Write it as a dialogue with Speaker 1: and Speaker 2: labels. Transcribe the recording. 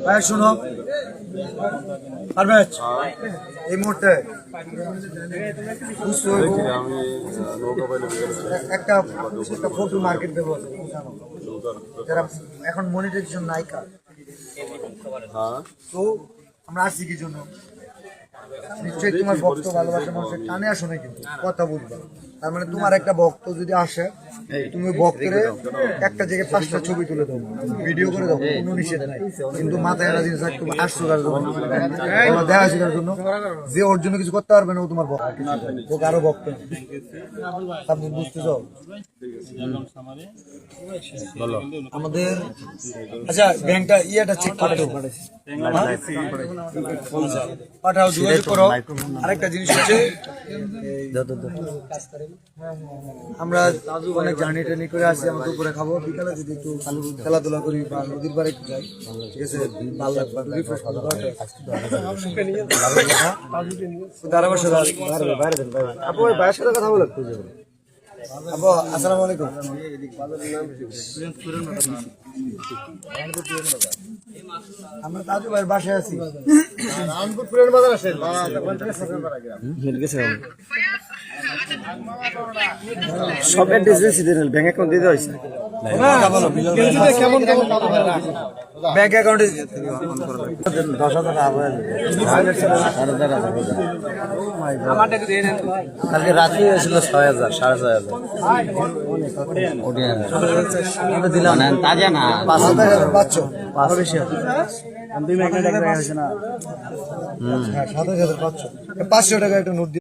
Speaker 1: ভাই শুনো পারবে এই মুহূর্তে একটা ফটো মার্কেট দেবো যারা এখন মনিটাইজেশন নাই কার তো আমরা আসছি কি জন্য নিশ্চয়ই তোমার ভক্ত ভালোবাসা মানুষের টানে আসো না কিন্তু কথা বলবে তার মানে তোমার একটা ভক্ত যদি আসে তুমি ভক্তরে একটা জায়গায় 5টা ছবি তুলে দাও ভিডিও করে দাও কোনো নিষেধ নাই কিন্তু মাথায় একটা জিনিস একটু আসছো তার জন্য দেখা শেখার জন্য যে ওর জন্য কিছু করতে পারবে না ও তোমার ভক্ত ও কারো ভক্ত আপনি বুঝতে চাও আমাদের আচ্ছা ব্যাংকটা ইয়েটা চেক করে দাও পাঠাও যোগাযোগ করো আরেকটা জিনিস হচ্ছে আমরা অনেক জার্নি টার্নি করে আসি আমরা দুপুরে খাবো বিকালে যদি একটু খেলাধুলা করি বা নদীর পাড়ে একটু যাই ঠিক আছে ভালো লাগবে রিফ্রেশ আপু ওই ভাইয়ের সাথে কথা বলে আপু আসসালামু আলাইকুম আমরা তাজু ভাইয়ের বাসায় আছি রামপুর পুরান বাজার আছে সব অ্যাড্রেস দিয়েছি ব্যাংক অ্যাকাউন্ট দিতে হয়েছে কেমন ব্যাংক অ্যাকাউন্টে 10,000 কালকে রাত্রি হয়েছিল 6,000 6,500 দিলাম তাজা না 5,000 পাচ্ছ 2 মিনিট হয়েছে না 7,000 পাচ্ছ 500 টাকা একটা নোট